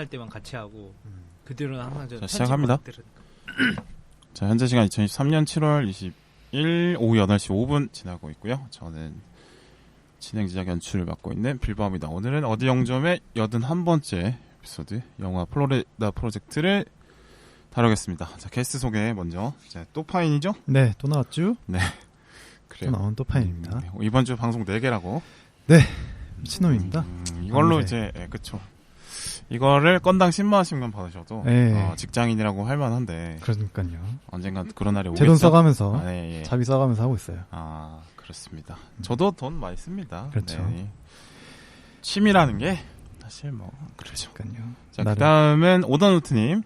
때만 같이 하고 그 뒤로는 항상 자, 시작합니다. 자, 현재 시간 2023년 7월 20일 오후 8시 5분 지나고 있고요. 저는 진행 제작 연출을 맡고 있는 빌바오입니다. 오늘은 어디 영점의 81번째 에피소드 영화 플로리다 프로젝트를 다루겠습니다. 자, 게스트 소개 먼저. 자, 또 파인이죠? 네, 또 나왔죠? 네. 그래요. 또 나온 또 파인입니다. 네, 이번 주 방송 4개라고. 네, 미친놈입니다. 이걸로 아무래. 이제, 그쵸. 이거를 건당 10만원씩만 받으셔도, 네. 직장인이라고 할 만한데. 그러니까요. 언젠간 그런 날이 오겠죠. 제 돈 써가면서, 아, 네, 예. 자비 써가면서 하고 있어요. 아, 그렇습니다. 저도 돈 많이 씁니다. 그렇죠. 네. 취미라는 게, 사실 뭐, 그렇죠. 그러니까요. 자, 그 다음은 오더노트님.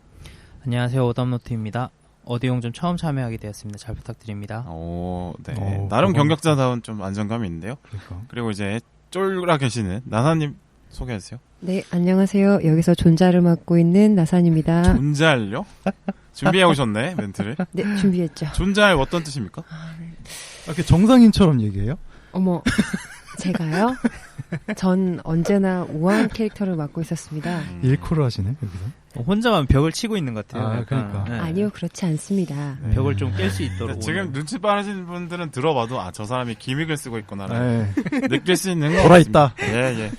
안녕하세요, 오담노트입니다. 어디용점 처음 참여하게 되었습니다. 잘 부탁드립니다. 오, 네. 오, 나름 그건- 경력자다운 좀 안정감이 있는데요. 그러니까. 그리고 이제 쫄라 계시는 나사님 소개해주세요. 네, 안녕하세요. 여기서 존자를 맡고 있는 나산입니다. 존잘요? 준비해 오셨네, 멘트를. 네, 준비했죠. 존잘 어떤 뜻입니까? 이렇게 정상인처럼 얘기해요? 어머, 제가요? 전 언제나 우아한 캐릭터를 맡고 있었습니다. 일코를 하시네, 여기서. 혼자만 벽을 치고 있는 것 같아요. 아, 약간. 그러니까. 네. 아니요, 그렇지 않습니다. 네. 벽을 좀 깰 수 있도록. 지금 오늘. 눈치 빠르신 분들은 들어봐도, 아, 저 사람이 기믹을 쓰고 있구나라는 네. 느낄 수 있는 거. 돌아있다. 예, 예.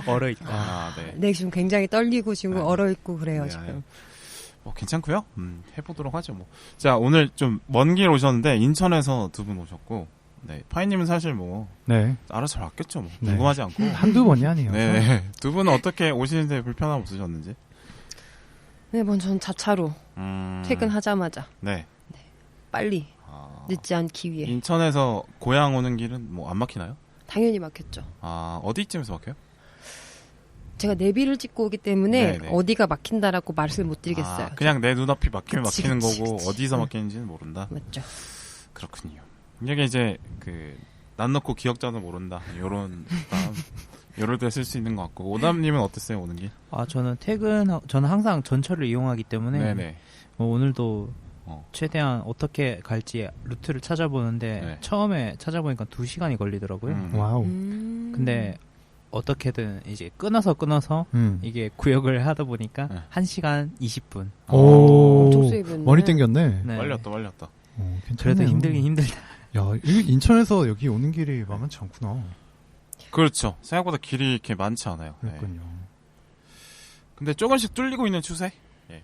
얼어있다. 아, 네. 네, 지금 굉장히 떨리고 지금 아, 얼어있고 그래요, 네, 지금. 뭐, 괜찮고요 해보도록 하죠, 뭐. 자, 오늘 좀 먼 길 오셨는데, 인천에서 두 분 오셨고, 네. 파이님은 사실 뭐, 네. 알아서 잘 왔겠죠, 뭐. 네. 궁금하지 않고. 한두 번이 아니에요. 네. 두 분은 어떻게 오시는데 불편함 없으셨는지? 네, 먼저 전 자차로 퇴근하자마자 네. 빨리 아, 늦지 않기 위해 인천에서 고향 오는 길은 뭐 안 막히나요? 당연히 막혔죠. 아, 어디쯤에서 막혀요? 제가 내비를 찍고 오기 때문에 네네. 어디가 막힌다라고 말을 못 드리겠어요. 아, 그냥 내 눈앞이 막히면 그치, 막히는 그치, 거고, 그치. 어디서 응. 막히는지는 모른다. 맞죠. 그렇군요. 이게 이제, 난 넣고 기억자도 모른다. 요런, 요럴 때 쓸 수 있는 것 같고. 오담님은 어땠어요, 오는 길? 아, 저는 저는 항상 전철을 이용하기 때문에. 네네. 뭐 오늘도 어. 최대한 어떻게 갈지 루트를 찾아보는데 네. 처음에 찾아보니까 2시간이 걸리더라고요. 와우. 근데 어떻게든 이제 끊어서 이게 구역을 하다 보니까 네. 1시간 20분. 오. 엄청 세이브했네. 머리 땡겼네. 네. 말렸다. 괜찮네요. 그래도 힘들긴 힘들다. 야, 이 인천에서 여기 오는 길이 만만치 않구나. 그렇죠. 생각보다 길이 이렇게 많지 않아요. 네. 그러니까요. 근데 조금씩 뚫리고 있는 추세? 예.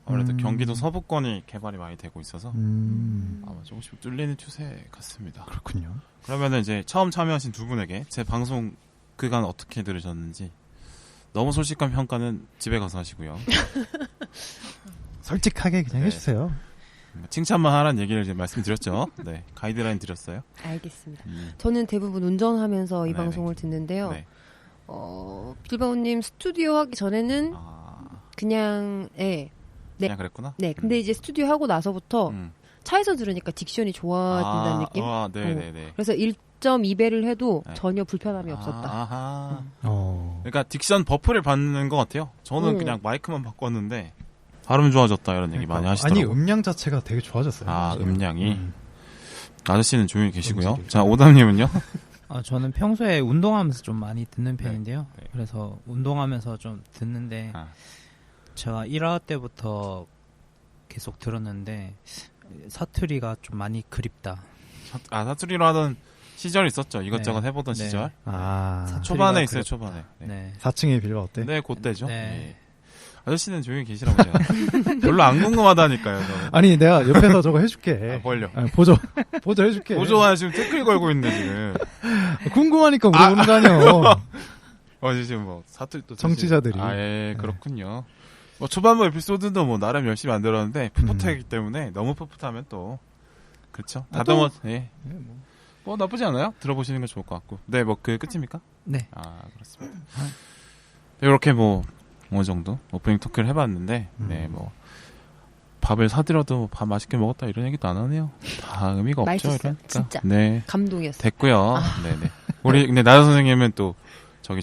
아무래도 경기도 음. 서부권이 개발이 많이 되고 있어서 아마 조금씩 뚫리는 추세 같습니다. 그렇군요. 그러면은 이제 처음 참여하신 두 분에게 제 방송 그간 어떻게 들으셨는지 너무 솔직한 평가는 집에 가서 하시고요. 솔직하게 그냥 네. 해주세요. 칭찬만 하라는 얘기를 이제 말씀드렸죠. 네, 가이드라인 드렸어요. 알겠습니다. 저는 대부분 운전하면서 이 네네. 방송을 듣는데요. 네. 빌바오님 스튜디오 하기 전에는 아, 그냥 네. 그냥 그랬구나. 네, 근데 이제 스튜디오 하고 나서부터 차에서 들으니까 딕션이 좋아진다는 느낌? 네네네. 그래서 1.2배를 해도 네. 전혀 불편함이 없었다. 아하. 어. 그러니까 딕션 버프를 받는 것 같아요. 저는 그냥 마이크만 바꿨는데 발음 좋아졌다 이런 얘기 많이 하시더라고요. 아니, 음량 자체가 되게 좋아졌어요. 아, 사실. 음량이. 아저씨는 조용히 계시고요. 음질이. 자, 오담님은요? 아, 저는 평소에 운동하면서 좀 많이 듣는 편인데요. 네. 그래서 운동하면서 좀 듣는데 아. 제가 1화 때부터 계속 들었는데 사투리가 좀 많이 그립다. 사투리로 하던 시절 있었죠. 이것저것 네. 해보던 네. 시절. 아, 사투리가 초반에 있어요, 그립다. 초반에. 네. 네. 4층에 빌바 어때? 네, 그때죠. 네. 예. 아저씨는 조용히 계시라고 제가. 별로 안 궁금하다니까요, 저는. 아니, 내가 옆에서 저거 해줄게. 벌려. 아니, 보조 해줄게. 보조가 지금 태클 걸고 있는데, 지금. 궁금하니까 물어보는 거 아니야. 지금 뭐, 사투리 또. 정치자들이. 아, 예, 그렇군요. 뭐, 초반부 에피소드도 뭐, 나름 열심히 만들었는데, 풋풋하기 때문에, 너무 풋풋하면 또, 그렇죠. 다듬어, 예. 뭐, 나쁘지 않아요? 들어보시는 게 좋을 것 같고. 네, 뭐, 끝입니까? 네. 아, 그렇습니다. 이렇게 뭐, 어느 정도 오프닝 토크를 해봤는데, 네, 뭐, 밥을 사드려도 밥 맛있게 먹었다 이런 얘기도 안 하네요. 다 의미가 없죠, 맛있었어요. 이러니까. 진짜. 네. 감동이었어요. 됐고요. 네네. 우리, 근데 나도 선생님은 또,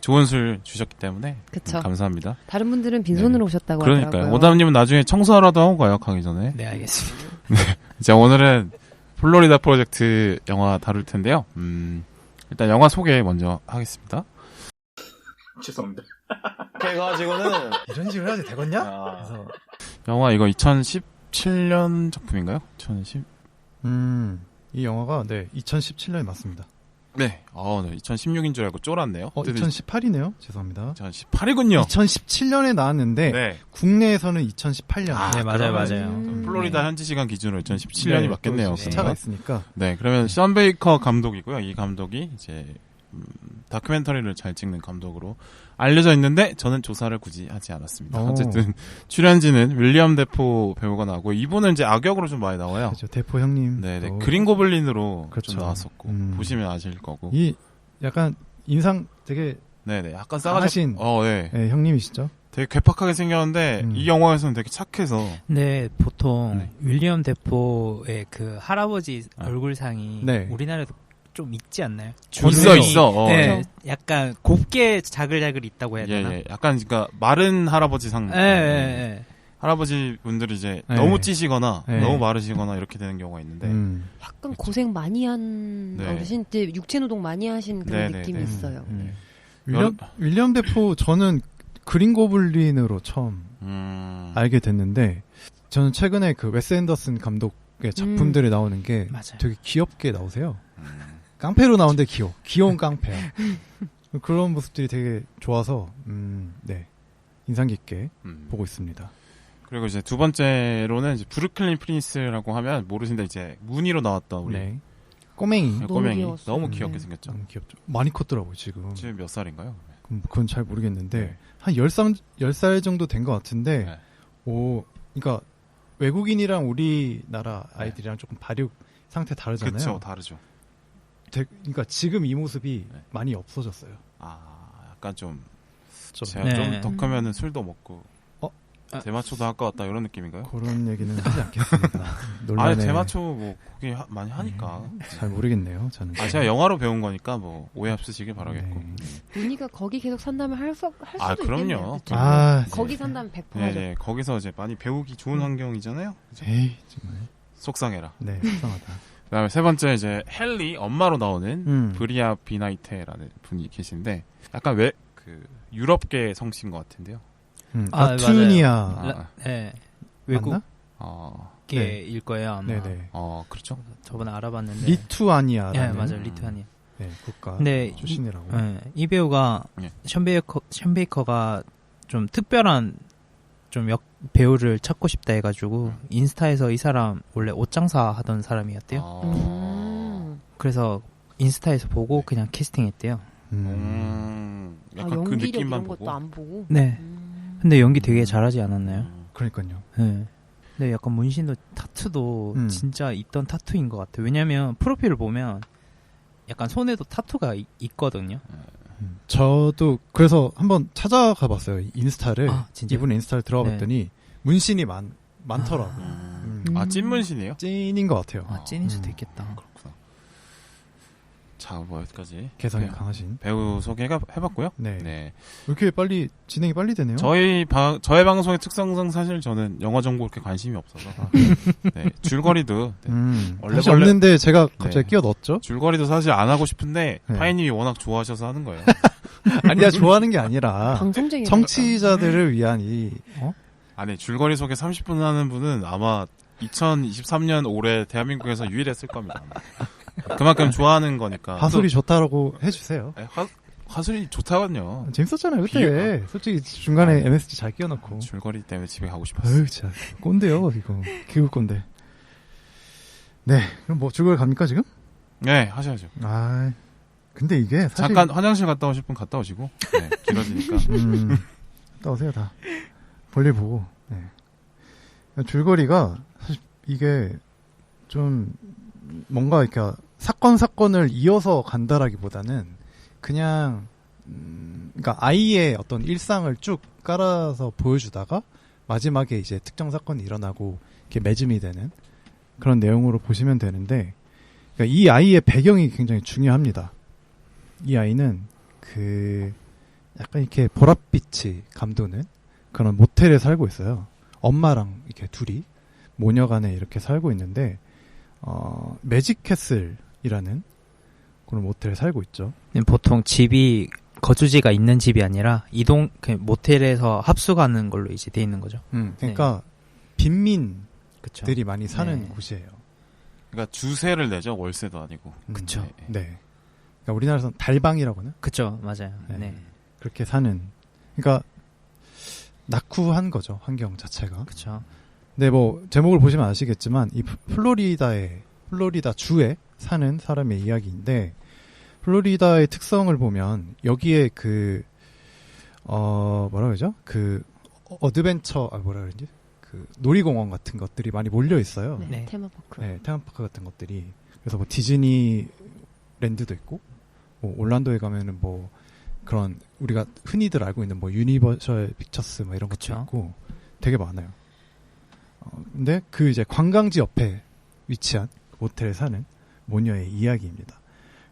좋은 술 주셨기 때문에. 그쵸. 감사합니다. 다른 분들은 빈손으로 오셨다고 그러니까요. 하더라고요. 오담님은 나중에 청소하라도 하고 가요, 가기 전에. 네, 알겠습니다. 자, 오늘은 플로리다 프로젝트 영화 다룰 텐데요. 일단 영화 소개 먼저 하겠습니다. 죄송합니다. 이렇게 해가지고는 이런 식으로 해야지 되겠냐? 아. 그래서 영화 이거 2017년 작품인가요? 2010? 이 영화가 네 2017년에 맞습니다. 네. 네. 2016인 줄 알고 쫄았네요. 2018이네요. 죄송합니다. 2018이군요. 2017년에 나왔는데 네. 국내에서는 2018년. 네, 맞아요, 맞아요. 플로리다 현지 시간 기준으로 2017년이 맞겠네요. 시차가 있으니까. 네, 그러면 션 베이커 감독이고요. 이 감독이 이제 다큐멘터리를 잘 찍는 감독으로 알려져 있는데 저는 조사를 굳이 하지 않았습니다. 어쨌든 출연진은 윌리엄 데포 배우가 나오고 이분은 이제 악역으로 좀 많이 나와요. 그렇죠. 데포 형님. 네, 그린 고블린으로 그렇죠. 좀 나왔었고 보시면 아실 거고. 이 약간 인상 되게 네네, 약간 싸가신 네. 네, 형님이시죠? 되게 괴팍하게 생겼는데 이 영화에서는 되게 착해서. 네, 보통 윌리엄 데포의 그 할아버지 얼굴상이 네. 우리나라에도 좀 있지 않나요? 있어. 네, 약간 곱게 자글자글 있다고 해야 되나? 예. 약간 그러니까 마른 할아버지 상. 네. 할아버지 분들이 이제 네. 너무 찌시거나 네. 너무 마르시거나 이렇게 되는 경우가 있는데 약간 고생 많이 한 네. 어르신, 육체 노동 많이 하신 그런 네, 느낌이 네. 있어요. 윌리엄 데포 저는 그린 고블린으로 처음 알게 됐는데 저는 최근에 그 웨스 앤더슨 감독의 작품들에 나오는 게 맞아요. 되게 귀엽게 나오세요. 깡패로 나오는데 귀여운 깡패야. 그런 모습들이 되게 좋아서 네 인상 깊게 보고 있습니다. 그리고 이제 두 번째로는 이제 브루클린 프린스라고 하면 모르신데 이제 무늬로 나왔던 우리 네. 꼬맹이. 너무 귀엽게 생겼죠. 너무 귀엽죠. 많이 컸더라고요 지금. 지금 몇 살인가요? 그건 잘 모르겠는데 네. 한 10살 정도 된 것 같은데 네. 그러니까 외국인이랑 우리나라 아이들이랑 조금 발육 상태 다르잖아요. 그렇죠, 다르죠. 그러니까 지금 이 모습이 많이 없어졌어요. 약간 좀 좀. 제가 네. 좀 더 크면은 술도 먹고 대마초도 할 것 같다 이런 느낌인가요? 그런 얘기는 하지 않겠습니다. 논란에 대마초 뭐 거기 많이 하니까. 잘 모르겠네요. 저는. 제가 영화로 배운 거니까 뭐 오해 없으시길 바라겠고. 문희가 거기 계속 산다면 할 수도 그럼요. 있겠네요. 그쵸? 거기 산다면 100% 하죠. 네, 거기서 이제 많이 배우기 좋은 환경이잖아요. 그쵸? 에이 정말. 속상해라. 네, 속상하다. 그다음에 세 번째 이제 헨리 엄마로 나오는 브리아 비나이테라는 분이 계신데 약간 왜 그 유럽계 성씨인 것 같은데요. 라투니아. 네. 맞나? 외국계일 거예요 아마. 네네. 그렇죠. 저번에 알아봤는데. 리투아니아. 네, 맞아요. 리투아니아. 네, 국가 근데 출신이라고. 이 배우가 션 베이커가 좀 특별한 좀 배우를 찾고 싶다 해가지고 인스타에서 이 사람 원래 옷장사 하던 사람이었대요. 그래서 인스타에서 보고 그냥 캐스팅했대요. 약간 그 느낌만 이런 보고. 것도 안 보고. 네. 근데 연기 되게 잘하지 않았나요? 그러니까요. 네. 근데 약간 문신도 타투도 진짜 있던 타투인 것 같아요. 왜냐면 프로필을 보면 약간 손에도 타투가 있거든요. 저도 그래서 한번 찾아가 봤어요. 인스타를. 진짜요? 이분 인스타를 들어가 봤더니 문신이 많더라고요. 찐 문신이에요? 찐인 것 같아요. 찐일 수도 있겠다. 그렇구나. 자, 뭐 여기까지 개성이 강하신 배우 소개해봤고요. 네. 네. 왜 이렇게 진행이 빨리 되네요? 저의 방송의 특성상 사실 저는 영화 정보 그렇게 관심이 없어서 네, 줄거리도 사실 없는데 제가 갑자기 끼워 넣었죠. 줄거리도 사실 안 하고 싶은데 파이님이 워낙 좋아하셔서 하는 거예요. 아니야, 좋아하는 게 아니라 방송쟁이 청취자들을 위한 아니, 줄거리 소개 30분 하는 분은 아마 2023년 올해 대한민국에서 유일했을 겁니다. 그만큼 좋아하는 거니까. 화술이 좋다라고 해주세요. 네, 화술이 좋다거든요. 재밌었잖아요, 그때. 솔직히 중간에 MSG 잘 끼워놓고. 줄거리 때문에 집에 가고 싶었어요. 어휴, 진짜. 꼰대요, 이거. 기국 꼰대. 네, 그럼 뭐 줄거리 갑니까, 지금? 네, 하셔야죠. 근데 이게 사실. 잠깐 화장실 갔다 오실 분 갔다 오시고. 네, 길어지니까. 갔다 오세요, 다. 볼일 보고. 네. 줄거리가 사실 이게 좀 뭔가 이렇게 사건을 이어서 간다라기보다는 그냥 그러니까 아이의 어떤 일상을 쭉 깔아서 보여주다가 마지막에 이제 특정 사건이 일어나고 이렇게 매짐이 되는 그런 내용으로 보시면 되는데, 그러니까 이 아이의 배경이 굉장히 중요합니다. 이 아이는 약간 이렇게 보랏빛이 감도는 그런 모텔에 살고 있어요. 엄마랑 이렇게 둘이 모녀간에 이렇게 살고 있는데, 매직캐슬이라는 그런 모텔에 살고 있죠. 보통 집이 거주지가 있는 집이 아니라 이동 그 모텔에서 합숙하는 걸로 이제 돼 있는 거죠. 그러니까 빈민들이 그쵸. 많이 사는 네. 곳이에요. 그러니까 주세를 내죠. 월세도 아니고. 그쵸. 네. 그러니까 우리나라에서는 달방이라고 하나? 그쵸, 맞아요. 네. 네. 그렇게 사는. 그러니까 낙후한 거죠, 환경 자체가. 그쵸. 네, 뭐 제목을 보시면 아시겠지만 이 플로리다 주에 사는 사람의 이야기인데 플로리다의 특성을 보면 여기에 뭐라 그러죠? 어드벤처 뭐라 그러지? 놀이공원 같은 것들이 많이 몰려 있어요. 네, 네. 테마파크. 네, 테마파크 같은 것들이. 그래서 뭐 디즈니랜드도 있고 뭐 올란도에 가면은 뭐 그런 우리가 흔히들 알고 있는 뭐 유니버셜 픽처스 뭐 이런 것도 그쵸. 있고 되게 많아요. 근데 이제 관광지 옆에 위치한 모텔에 사는 모녀의 이야기입니다.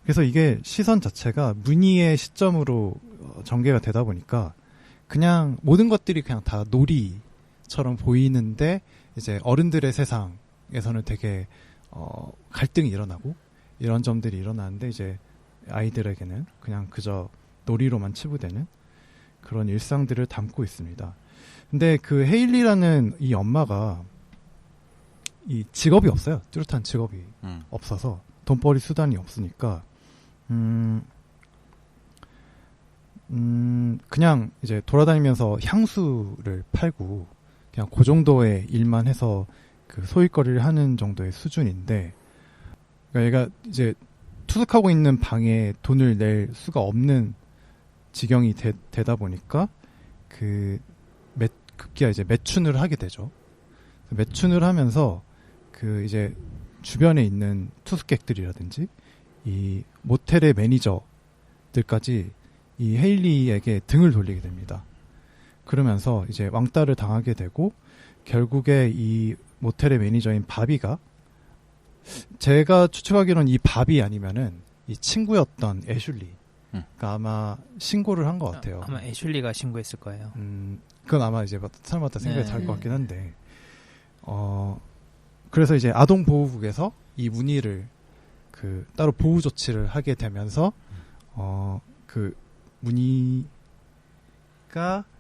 그래서 이게 시선 자체가 문의의 시점으로 전개가 되다 보니까 그냥 모든 것들이 그냥 다 놀이처럼 보이는데 이제 어른들의 세상에서는 되게 갈등이 일어나고 이런 점들이 일어나는데 이제 아이들에게는 그냥 그저 놀이로만 치부되는 그런 일상들을 담고 있습니다. 근데 헤일리라는 이 엄마가 이 직업이 없어요. 뚜렷한 직업이 없어서 돈벌이 수단이 없으니까 그냥 이제 돌아다니면서 향수를 팔고 그냥 그 정도의 일만 해서 소일거리를 하는 정도의 수준인데 그러니까 얘가 이제 투숙하고 있는 방에 돈을 낼 수가 없는 지경이 되다 보니까 급기야 이제 매춘을 하게 되죠. 매춘을 하면서 이제 주변에 있는 투숙객들이라든지 이 모텔의 매니저들까지 이 헤일리에게 등을 돌리게 됩니다. 그러면서 이제 왕따를 당하게 되고 결국에 이 모텔의 매니저인 바비가 제가 추측하기로는 이 바비 아니면은 이 친구였던 애슐리가 아마 신고를 한 것 같아요. 아마 애슐리가 신고했을 거예요. 그건 아마 이제 사람마다 생각이 네. 다를 것 같긴 한데 그래서 이제 아동보호국에서 이 문의를 따로 보호 조치를 하게 되면서 문의가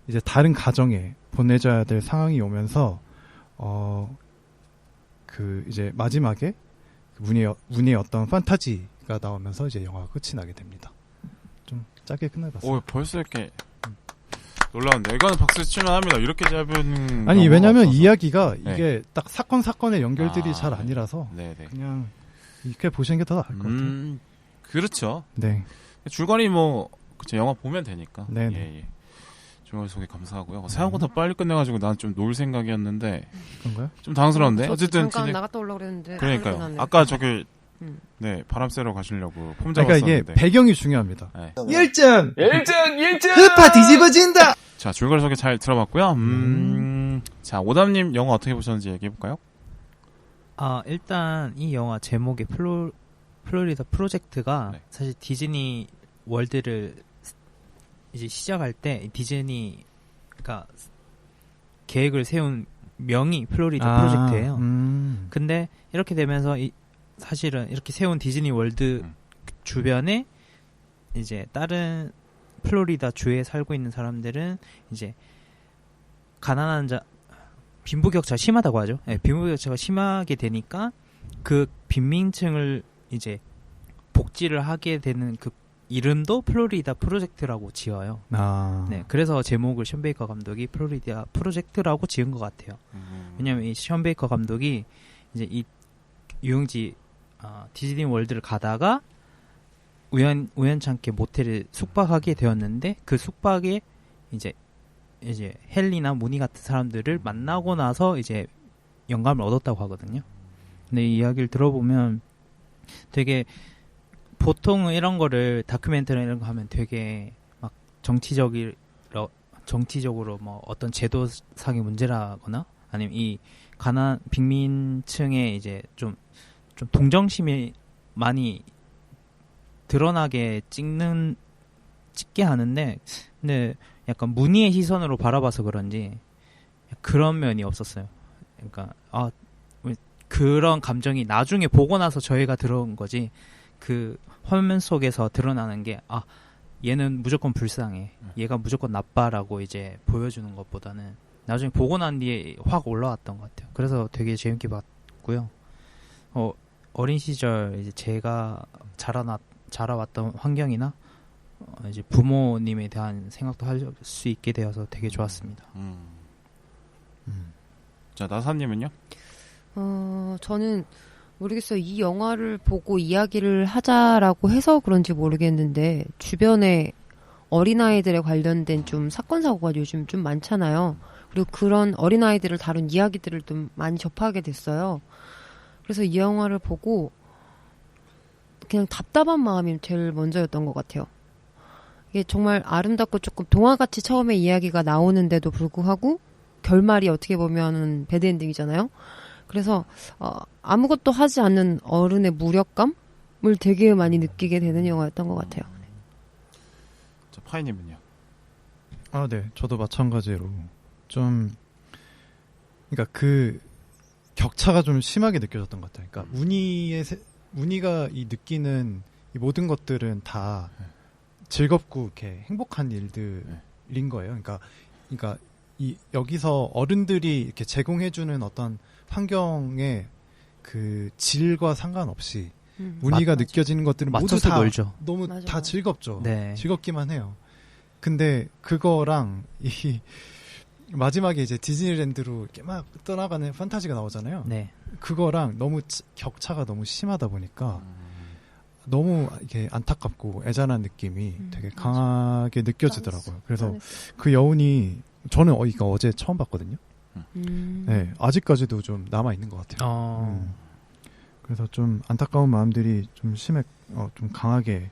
이제 다른 가정에 보내줘야 될 상황이 오면서 이제 마지막에 문의의 어떤 판타지가 나오면서 이제 영화가 끝이 나게 됩니다. 좀 짧게 끝내봤어요. 오, 벌써 이렇게 놀라운데 이거는 박수 칠만 합니다. 이렇게 짧은 아니 왜냐면 없어서. 이야기가 네. 이게 딱 사건의 연결들이 잘 네. 아니라서 네네. 그냥 이렇게 보시는 게 더 나을 것 같아요. 그렇죠. 네. 줄거리 그쵸, 영화 보면 되니까. 네네. 예. 줄거리 소개 감사하고요. 생각보다 빨리 끝내가지고 난 좀 놀 생각이었는데 그런가요? 좀 당황스러운데. 저도 어쨌든 잠깐 나갔다 오려고 그랬는데 그러니까요. 끝났네요. 아까 저기 음. 네 바람 쐬러 가시려고 폼 그러니까 이게 잡았었는데. 배경이 중요합니다. 네. 1점! 일등! 흡파 뒤집어진다! 자 줄거리 소개 잘 들어봤고요. 자 오담님 영화 어떻게 보셨는지 얘기해볼까요? 일단 이 영화 제목의 플로리다 프로젝트가 네. 사실 디즈니 월드를 이제 시작할 때 디즈니가 계획을 세운 명이 플로리다 프로젝트예요. 근데 이렇게 되면서 사실은 이렇게 세운 디즈니 월드 주변에 이제 다른 플로리다 주에 살고 있는 사람들은 이제 가난한 빈부격차가 심하다고 하죠. 네, 빈부격차가 심하게 되니까 그 빈민층을 이제 복지를 하게 되는 이름도 플로리다 프로젝트라고 지어요. 네, 그래서 제목을 션 베이커 감독이 플로리다 프로젝트라고 지은 것 같아요. 왜냐면 이 션 베이커 감독이 이제 이 유흥지 디즈니 월드를 가다가 우연찮게 모텔에 숙박하게 되었는데 그 숙박에 이제 헨리나 무니 같은 사람들을 만나고 나서 이제 영감을 얻었다고 하거든요. 근데 이 이야기를 들어보면 되게 보통 이런 거를 다큐멘터리 이런 거 하면 되게 막 정치적으로 뭐 어떤 제도상의 문제라거나 아니면 이 빈민층의 이제 좀 동정심이 많이 드러나게 찍게 하는데 근데 약간 문의의 시선으로 바라봐서 그런지 그런 면이 없었어요. 그러니까 그런 감정이 나중에 보고 나서 저희가 들어온 거지 그 화면 속에서 드러나는 게 얘는 무조건 불쌍해. 얘가 무조건 나빠라고 이제 보여주는 것보다는 나중에 보고 난 뒤에 확 올라왔던 것 같아요. 그래서 되게 재밌게 봤고요. 어린 시절 이제 제가 자라왔던 환경이나 이제 부모님에 대한 생각도 할 수 있게 되어서 되게 좋았습니다. 자, 나사님은요? 저는 모르겠어요. 이 영화를 보고 이야기를 하자라고 해서 그런지 모르겠는데 주변에 어린아이들에 관련된 좀 사건 사고가 요즘 좀 많잖아요. 그리고 그런 어린아이들을 다룬 이야기들을 좀 많이 접하게 됐어요. 그래서 이 영화를 보고 그냥 답답한 마음이 제일 먼저였던 것 같아요. 이게 정말 아름답고 조금 동화같이 처음에 이야기가 나오는데도 불구하고 결말이 어떻게 보면은 배드엔딩이잖아요. 그래서 아무것도 하지 않는 어른의 무력감을 되게 많이 느끼게 되는 영화였던 것 같아요. 자, 파이님은요? 네. 저도 마찬가지로 좀 그러니까 그 격차가 좀 심하게 느껴졌던 것 같아요. 그러니까 문희가 이 느끼는 이 모든 것들은 다 즐겁고 이렇게 행복한 일들인 거예요. 그러니까 여기서 어른들이 이렇게 제공해주는 어떤 환경의 그 질과 상관없이 문희가 느껴지는 것들은 모두 다 놀죠. 너무 맞아. 다 즐겁죠. 네. 즐겁기만 해요. 근데 그거랑 이 마지막에 이제 디즈니랜드로 이렇게 막 떠나가는 판타지가 나오잖아요. 네. 그거랑 너무 격차가 너무 심하다 보니까 너무 이게 안타깝고 애잔한 느낌이 되게 강하게 느껴지더라고요. 그래서 그 여운이 저는 이거 어제 처음 봤거든요. 네, 아직까지도 좀 남아 있는 것 같아요. 그래서 좀 안타까운 마음들이 좀 좀 강하게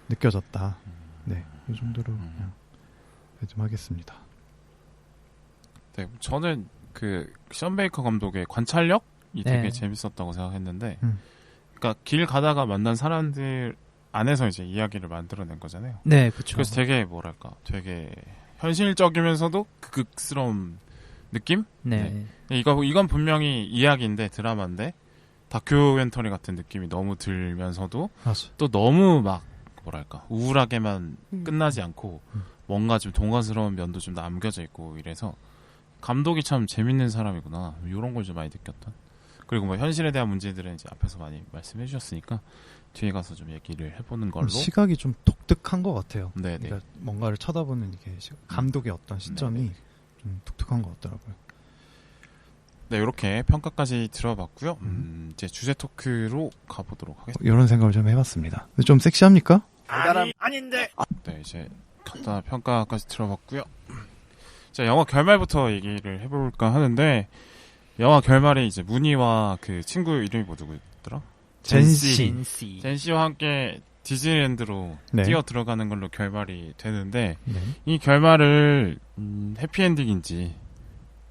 느껴졌다. 네, 이 정도로 그냥 좀 하겠습니다. 네, 저는 션 베이커 감독의 관찰력이 되게 네. 재밌었다고 생각했는데, 그러니까 길 가다가 만난 사람들 안에서 이제 이야기를 만들어낸 거잖아요. 네, 그렇죠. 그래서 되게 되게 현실적이면서도 극스러운 느낌? 네. 이건 분명히 이야기인데 드라마인데 다큐멘터리 같은 느낌이 너무 들면서도 맞아. 또 너무 우울하게만 끝나지 않고 뭔가 좀 동화스러운 면도 좀 남겨져 있고 이래서 감독이 참 재밌는 사람이구나 이런 걸 좀 많이 느꼈던. 그리고 뭐 현실에 대한 문제들은 이제 앞에서 많이 말씀해 주셨으니까 뒤에 가서 좀 얘기를 해보는 걸로. 시각이 좀 독특한 것 같아요. 네네. 그러니까 뭔가를 쳐다보는 이게 감독의 어떤 시점이 네네. 좀 독특한 것 같더라고요. 네, 이렇게 평가까지 들어봤고요. 이제 주제 토크로 가보도록 하겠습니다. 이런 생각을 좀 해봤습니다. 좀 섹시합니까? 아닌데. 네, 이제 간단한 평가까지 들어봤고요. 자, 영화 결말부터 얘기를 해볼까 하는데 영화 결말에 이제 문희와 그 친구 이름이 누구였더라? 젠씨와 함께 디즈니랜드로 네. 뛰어 들어가는 걸로 결말이 되는데 네. 이 결말을 해피엔딩인지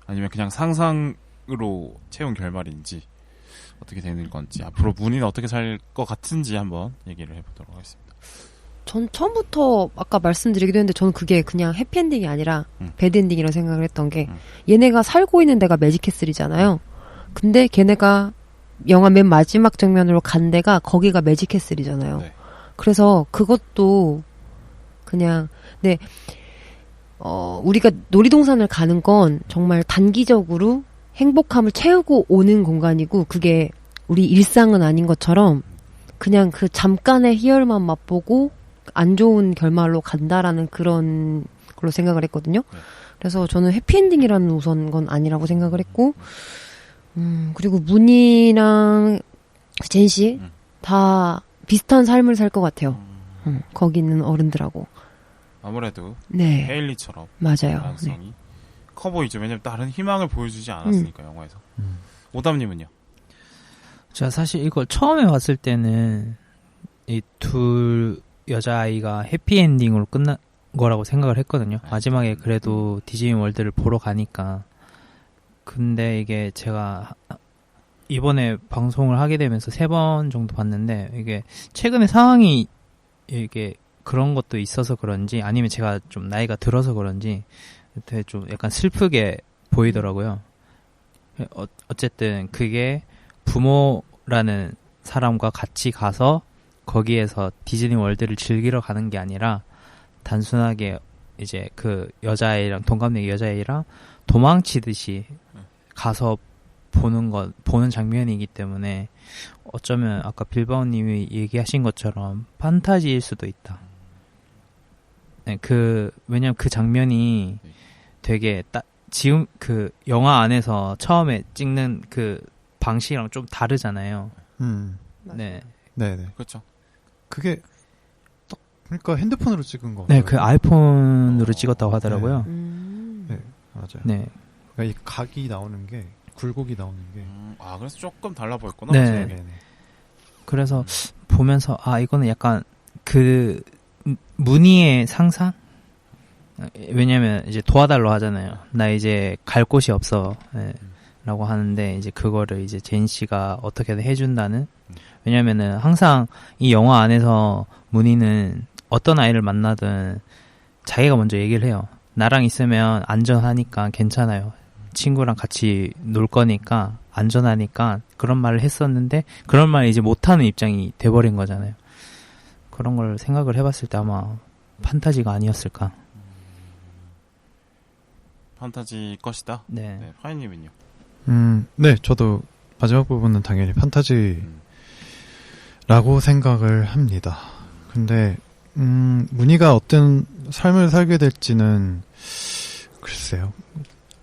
아니면 그냥 상상으로 채운 결말인지 어떻게 되는 건지 앞으로 문희는 어떻게 살 것 같은지 한번 얘기를 해보도록 하겠습니다. 전 처음부터 아까 말씀드리기도 했는데 저는 그게 그냥 해피엔딩이 아니라 배드엔딩이라고 생각을 했던 게 얘네가 살고 있는 데가 매직캐슬이잖아요. 근데 걔네가 영화 맨 마지막 장면으로 간 데가 거기가 매직캐슬이잖아요. 네. 그래서 그것도 그냥 우리가 놀이동산을 가는 건 정말 단기적으로 행복함을 채우고 오는 공간이고 그게 우리 일상은 아닌 것처럼 그냥 그 잠깐의 희열만 맛보고 안 좋은 결말로 간다라는 그런 걸로 생각을 했거든요. 네. 그래서 저는 해피엔딩이라는 우선 건 아니라고 생각을 했고 그리고 문희랑 젠씨 다 비슷한 삶을 살 것 같아요. 거기 있는 어른들하고. 아무래도 네. 헤일리처럼 맞아요. 가능성이 커 보이죠. 왜냐면 다른 희망을 보여주지 않았으니까 영화에서. 오담님은요? 제가 사실 이걸 처음에 봤을 때는 이 둘 여자아이가 해피엔딩으로 끝난 거라고 생각을 했거든요. 마지막에 그래도 디즈니 월드를 보러 가니까. 근데 이게 제가 이번에 방송을 하게 되면서 3번 정도 봤는데 이게 최근에 상황이 이게 그런 것도 있어서 그런지 아니면 제가 좀 나이가 들어서 그런지 되게 좀 약간 슬프게 보이더라고요. 어쨌든 그게 부모라는 사람과 같이 가서 거기에서 디즈니 월드를 즐기러 가는 게 아니라 단순하게 이제 그 여자애랑 동갑내기 여자애랑 도망치듯이 가서 보는 장면이기 때문에 어쩌면 아까 빌바오님이 얘기하신 것처럼 판타지일 수도 있다. 네, 왜냐면 그 장면이 되게 지금 그 영화 안에서 처음에 찍는 그 방식이랑 좀 다르잖아요. 네. 네네. 그렇죠. 그게 딱 그러니까 핸드폰으로 찍은 거. 네, 그 아이폰으로 찍었다고 하더라고요. 네, 맞아요. 네. 그러니까 이 각이 나오는 게 굴곡이 나오는 게. 그래서 조금 달라 보였구나. 네. 네네. 그래서 보면서 이거는 약간 그 무늬의 상상? 왜냐면 이제 도와달라고 하잖아요. 나 이제 갈 곳이 없어. 네. 라고 하는데 이제 그거를 이제 제인 씨가 어떻게든 해준다는. 왜냐면은 항상 이 영화 안에서 문희는 어떤 아이를 만나든 자기가 먼저 얘기를 해요. 나랑 있으면 안전하니까 괜찮아요. 친구랑 같이 놀 거니까 안전하니까 그런 말을 했었는데 그런 말 이제 못하는 입장이 돼버린 거잖아요. 그런 걸 생각을 해봤을 때 아마 판타지가 아니었을까. 판타지 것이다. 네. 네, 파이님은요? 네, 저도 마지막 부분은 당연히 판타지라고 생각을 합니다. 근데 문희가 어떤 삶을 살게 될지는 글쎄요.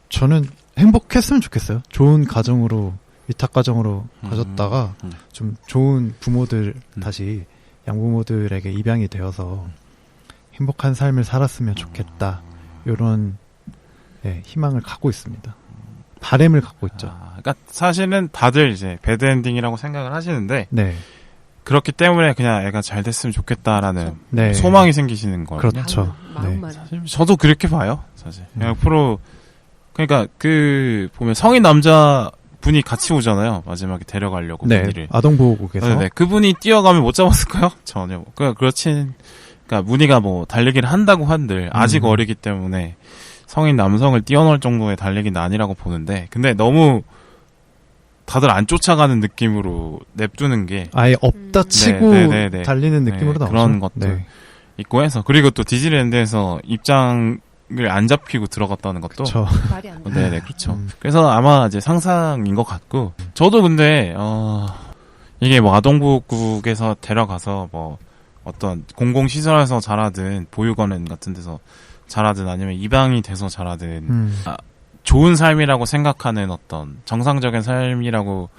저는 행복했으면 좋겠어요. 좋은 가정으로 위탁 가정으로 가졌다가 좀 좋은 부모들 다시 양부모들에게 입양이 되어서 행복한 삶을 살았으면 좋겠다. 이런 희망을 갖고 있습니다. 바램을 갖고 있죠. 그러니까 사실은 다들 이제 배드엔딩이라고 생각을 하시는데 네. 그렇기 때문에 그냥 애가 잘 됐으면 좋겠다라는 네. 소망이 생기시는 거예요. 그렇죠. 마음만. 사실 저도 그렇게 봐요. 사실 그냥 그러니까 보면 성인 남자 분이 같이 오잖아요. 마지막에 데려가려고 네. 문희를. 아동보호국에서. 네. 그분이 뛰어가면 못 잡았을까요? 전혀. 그러니까 문희가 뭐 달리기를 한다고 한들 아직 어리기 때문에 성인 남성을 뛰어넘을 정도의 달리기는 아니라고 보는데 근데 너무 다들 안 쫓아가는 느낌으로 냅두는 게 아예 없다 치고 네. 달리는 느낌으로 나오죠. 그런 것들 있고 해서 그리고 또 디즈니랜드에서 입장을 안 잡히고 들어갔다는 것도 그렇죠. 말이 안 돼. 네네 그렇죠. 그래서 아마 이제 상상인 것 같고 저도 근데 이게 뭐 아동보호국에서 데려가서 뭐 어떤 공공시설에서 자라든 보육원 같은 데서 자라든 아니면 입양이 돼서 자라든 좋은 삶이라고 생각하는 어떤 정상적인 삶이라고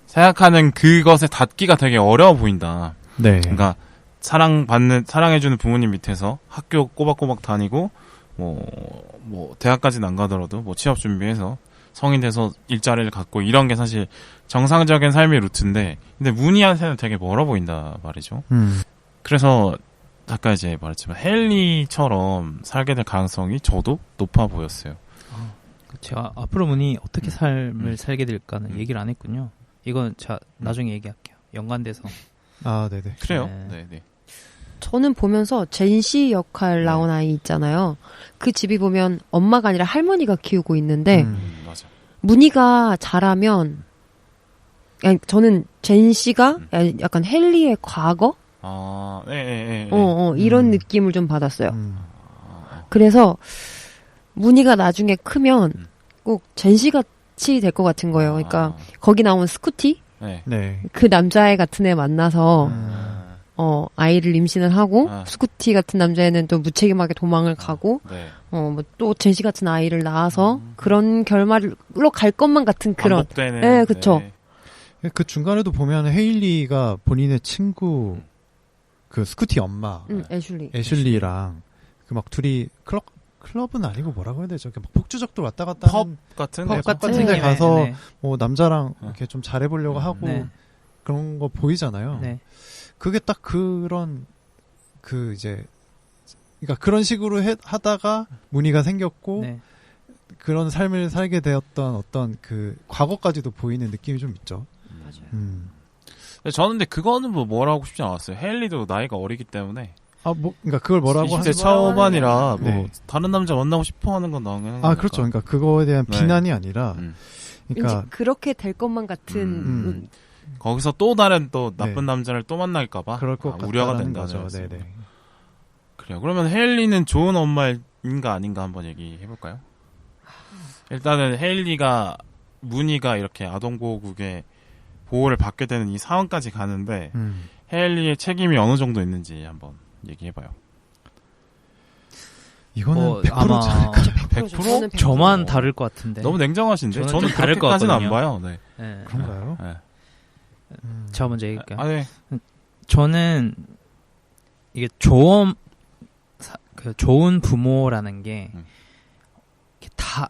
생각하는 그것에 닿기가 되게 어려워 보인다. 네. 그러니까 사랑해주는 부모님 밑에서 학교 꼬박꼬박 다니고 뭐 대학까지는 안 가더라도 뭐 취업 준비해서 성인 돼서 일자리를 갖고 이런 게 사실 정상적인 삶의 루트인데 근데 문희한테는 되게 멀어 보인다 말이죠. 그래서 아까 이제 말했지만 헨리처럼 살게 될 가능성이 저도 높아 보였어요. 제가 앞으로 문희 어떻게 삶을 살게 될까는 얘기를 안 했군요. 이건 제가 나중에 얘기할게요. 연관돼서. 네네. 그래요. 네. 네. 저는 보면서 젠시 역할 나온 아이 있잖아요. 그 집이 보면 엄마가 아니라 할머니가 키우고 있는데 맞아. 문희가 자라면 저는 젠시가 약간 헨리의 과거? 네. 이런 느낌을 좀 받았어요. 그래서 문희가 나중에 크면 꼭 젠시 같이 될 것 같은 거예요. 그러니까 거기 나온 스쿠티? 네. 그 남자애 같은 애 만나서 아이를 임신을 하고 스쿠티 같은 남자애는 또 무책임하게 도망을 가고 뭐 또 젠시 같은 아이를 낳아서 그런 결말로 갈 것만 같은 그런. 반복되는. 네, 그렇죠. 그 중간에도 보면 헤일리가 본인의 친구 그 스쿠티 엄마 애슐리랑 그 막 둘이 클럽은 아니고 뭐라고 해야 되죠? 막 폭주적들 왔다 갔다 펍 같은 펍 같은 데 가서 뭐 남자랑 이렇게 좀 잘해보려고 하고 그런 거 보이잖아요. 네. 그게 딱 그런 그러니까 그런 식으로 하다가 문희가 생겼고 그런 삶을 살게 되었던 어떤 그 과거까지도 보이는 느낌이 좀 있죠. 맞아요. 저는 근데 그거는 뭐라고 싶지 않았어요. 헨리도 나이가 어리기 때문에. 그러니까 그걸 뭐라고 20대 초반이라 다른 남자 만나고 싶어하는 건 당연한 거니까. 그렇죠. 그러니까 그거에 대한 비난이 아니라 그러니까 왠지 그렇게 될 것만 같은 거기서 또 다른 또 나쁜 남자를 또 만날까봐 그럴 것 우려가 같다는 된다는 거죠. 네네. 그래요. 그러면 헤일리는 좋은 엄마인가 아닌가 한번 얘기해볼까요? 일단은 헤일리가 문희가 이렇게 아동보호국의 보호를 받게 되는 이 상황까지 가는데 헤일리의 책임이 어느 정도 있는지 한번 얘기해봐요. 이거는 100% 아마 100%? 저만 다를 것 같은데. 너무 냉정하신데? 저는 다를 것 그렇게까지는 안 같거든요. 봐요. 네. 네. 그런가요? 네. 제가 먼저 얘기할게요. 아, 네. 저는 이게 좋은 부모라는 게 다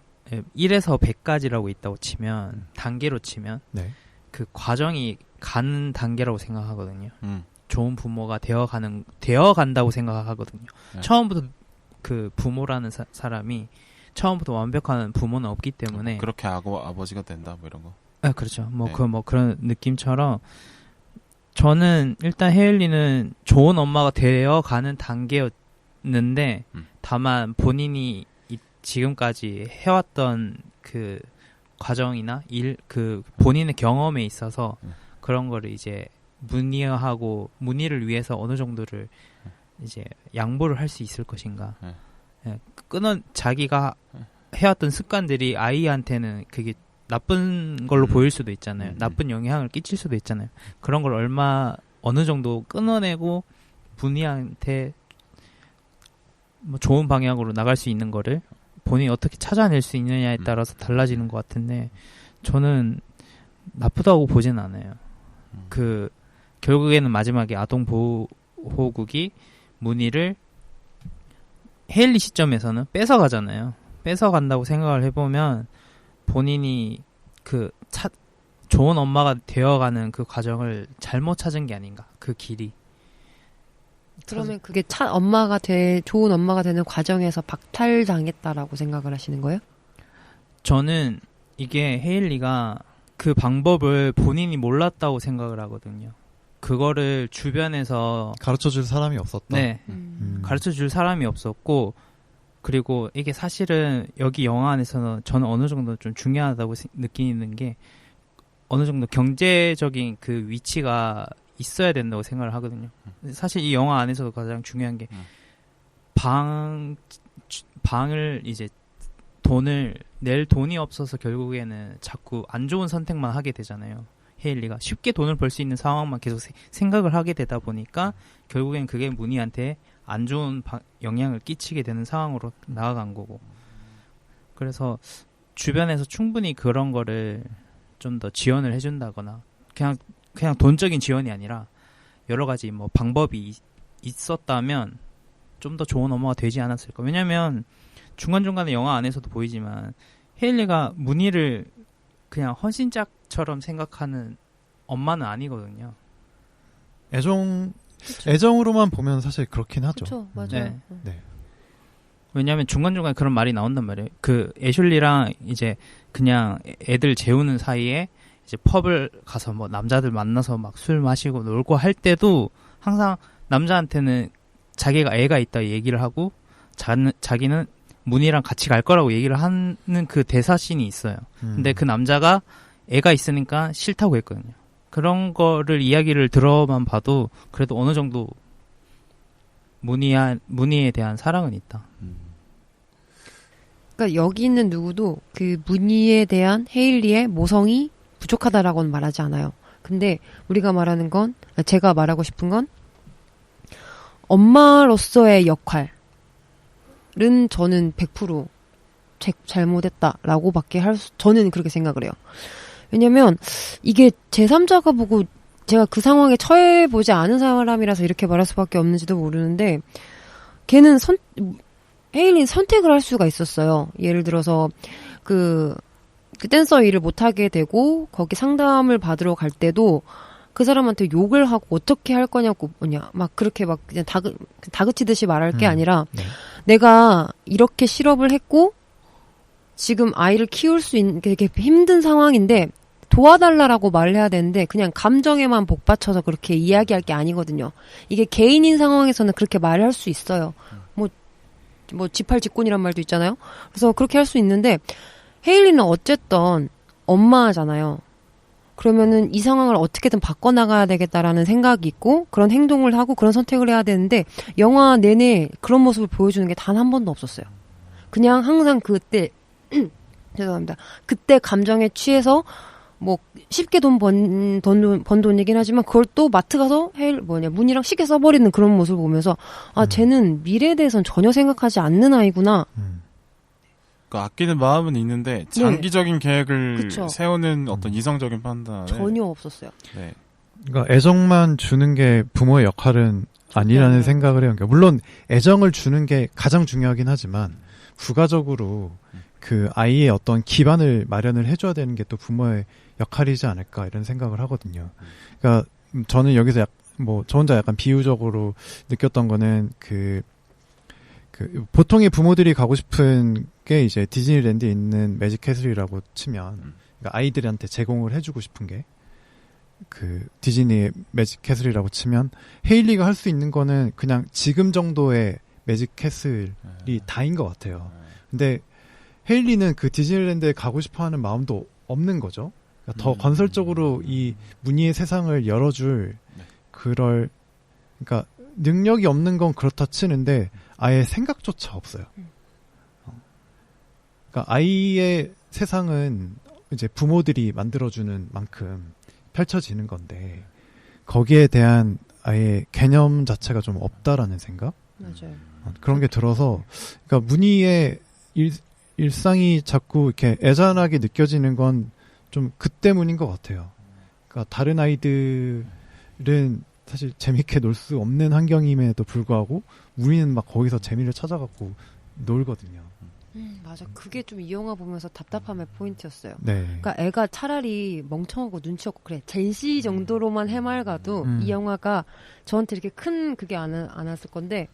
1에서 100까지라고 있다고 치면 단계로 치면 네. 그 과정이 가는 단계라고 생각하거든요. 좋은 부모가 되어간다고 생각하거든요. 네. 처음부터 그 부모라는 사람이 처음부터 완벽한 부모는 없기 때문에 그렇게 아버지가 된다 뭐 이런 거. 아, 그렇죠. 네. 그런 느낌처럼 저는 일단 헤일리는 좋은 엄마가 되어가는 단계였는데 다만 본인이 지금까지 해왔던 그 과정이나 그 본인의 경험에 있어서 그런 거를 이제 문의를 위해서 어느 정도를 이제 양보를 할 수 있을 것인가. 예, 자기가 해왔던 습관들이 아이한테는 그게 나쁜 걸로 보일 수도 있잖아요. 나쁜 영향을 끼칠 수도 있잖아요. 그런 걸 어느 정도 끊어내고 문희한테 뭐 좋은 방향으로 나갈 수 있는 거를 본인이 어떻게 찾아낼 수 있느냐에 따라서 달라지는 것 같은데 저는 나쁘다고 보진 않아요. 결국에는 마지막에 아동보호국이 문희를 헤일리 시점에서는 뺏어가잖아요. 뺏어간다고 생각을 해보면 본인이 좋은 엄마가 되어가는 그 과정을 잘못 찾은 게 아닌가. 그 길이. 그러면 그게 좋은 엄마가 되는 과정에서 박탈당했다라고 생각을 하시는 거예요? 저는 이게 헤일리가 그 방법을 본인이 몰랐다고 생각을 하거든요. 그거를 주변에서 가르쳐줄 사람이 없었다. 네. 가르쳐줄 사람이 없었고 그리고 이게 사실은 여기 영화 안에서는 저는 어느 정도 좀 중요하다고 느끼는 게 어느 정도 경제적인 그 위치가 있어야 된다고 생각을 하거든요. 사실 이 영화 안에서도 가장 중요한 게 방을 이제 낼 돈이 없어서 결국에는 자꾸 안 좋은 선택만 하게 되잖아요. 헤일리가 쉽게 돈을 벌 수 있는 상황만 계속 생각을 하게 되다 보니까 결국엔 그게 문희한테 안 좋은 영향을 끼치게 되는 상황으로 나아간 거고. 그래서 주변에서 충분히 그런 거를 좀 더 지원을 해준다거나 그냥 돈적인 지원이 아니라 여러 가지 뭐 방법이 있었다면 좀 더 좋은 엄마가 되지 않았을까. 왜냐면 중간중간에 영화 안에서도 보이지만 헤일리가 문희를 그냥 헌신짝처럼 생각하는 엄마는 아니거든요. 애정으로만 보면 사실 그렇긴 하죠. 그렇죠, 맞아요. 네. 네. 왜냐하면 중간중간에 그런 말이 나온단 말이에요. 그 애슐리랑 이제 그냥 애들 재우는 사이에 이제 펍을 가서 뭐 남자들 만나서 막 술 마시고 놀고 할 때도 항상 남자한테는 자기가 애가 있다 얘기를 하고 자기는 문희랑 같이 갈 거라고 얘기를 하는 그 대사씬이 있어요. 근데 그 남자가 애가 있으니까 싫다고 했거든요. 그런 거를 이야기를 들어만 봐도 그래도 어느 정도 문희에 대한 사랑은 있다. 그러니까 여기 있는 누구도 그 문희에 대한 헤일리의 모성이 부족하다라고는 말하지 않아요. 근데 제가 말하고 싶은 건 엄마로서의 역할은 저는 100% 잘못했다라고밖에 저는 그렇게 생각을 해요. 왜냐면 이게 제3자가 보고 제가 그 상황에 처해보지 않은 사람이라서 이렇게 말할 수밖에 없는지도 모르는데 걔는 헤일리는 선택을 할 수가 있었어요. 예를 들어서 그 댄서 일을 못하게 되고 거기 상담을 받으러 갈 때도 그 사람한테 욕을 하고 어떻게 할 거냐고 막 그렇게 막 그냥 다그치듯이 말할 게 아니라 내가 이렇게 실업을 했고 지금 아이를 키울 수 있는 되게 힘든 상황인데 도와달라라고 말을 해야 되는데 그냥 감정에만 복받쳐서 그렇게 이야기할 게 아니거든요. 이게 개인인 상황에서는 그렇게 말을 할 수 있어요. 뭐 지팔직곤이란 말도 있잖아요. 그래서 그렇게 할 수 있는데 헤일리는 어쨌든 엄마잖아요. 그러면은 이 상황을 어떻게든 바꿔나가야 되겠다라는 생각이 있고 그런 행동을 하고 그런 선택을 해야 되는데 영화 내내 그런 모습을 보여주는 게 단 한 번도 없었어요. 그냥 항상 그때 죄송합니다. 그때 감정에 취해서 뭐 쉽게 번 돈이긴 하지만 그걸 또 마트 가서 문이랑 쉽게 써버리는 그런 모습을 보면서 쟤는 미래에 대해서는 전혀 생각하지 않는 아이구나. 그러니까 아끼는 마음은 있는데 장기적인 계획을 그쵸. 세우는 어떤 이성적인 판단은 전혀 없었어요. 네. 그러니까 애정만 주는 게 부모의 역할은 아니라는 생각을 해요. 그러니까 물론 애정을 주는 게 가장 중요하긴 하지만 부가적으로 그 아이의 어떤 기반을 마련을 해줘야 되는 게 또 부모의 역할이지 않을까 이런 생각을 하거든요. 그러니까 저는 여기서 저 혼자 약간 비유적으로 느꼈던 거는 그 보통의 부모들이 가고 싶은 게 이제 디즈니랜드에 있는 매직 캐슬이라고 치면 그러니까 아이들한테 제공을 해주고 싶은 게 그 디즈니의 매직 캐슬이라고 치면 헤일리가 할 수 있는 거는 그냥 지금 정도의 매직 캐슬이 다인 것 같아요. 근데 헤일리는 그 디즈니랜드에 가고 싶어하는 마음도 없는 거죠. 그러니까 더 건설적으로 이 무늬의 세상을 열어줄 그러니까 능력이 없는 건 그렇다 치는데 아예 생각조차 없어요. 그러니까 아이의 세상은 이제 부모들이 만들어주는 만큼 펼쳐지는 건데 거기에 대한 아예 개념 자체가 좀 없다라는 생각? 맞아요. 그런 게 들어서 그러니까 무늬의 일상이 자꾸 이렇게 애잔하게 느껴지는 건 좀 그 때문인 것 같아요. 그러니까 다른 아이들은 사실 재밌게 놀 수 없는 환경임에도 불구하고 우리는 막 거기서 재미를 찾아갖고 놀거든요. 맞아. 그게 좀 이 영화 보면서 답답함의 포인트였어요. 네. 그러니까 애가 차라리 멍청하고 눈치 없고 그래 젠시 정도로만 해맑아도 이 영화가 저한테 이렇게 큰 그게 안 왔을 건데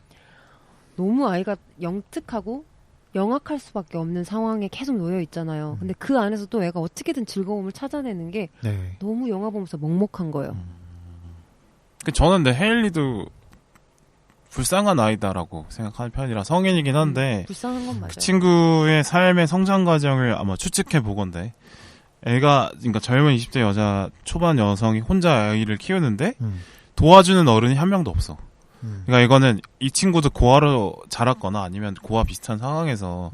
너무 아이가 영특하고 영악할 수밖에 없는 상황에 계속 놓여 있잖아요. 근데 그 안에서 또 애가 어떻게든 즐거움을 찾아내는 게 너무 영화 보면서 먹먹한 거예요. 저는 근데 헤일리도 불쌍한 아이다라고 생각하는 편이라 성인이긴 한데 불쌍한 건 맞아요. 그 친구의 삶의 성장 과정을 아마 추측해 보건데 애가 그러니까 젊은 20대 여자 초반 여성이 혼자 아이를 키우는데 도와주는 어른이 한 명도 없어. 그러니까 이거는 이 친구도 고아로 자랐거나 아니면 고아 비슷한 상황에서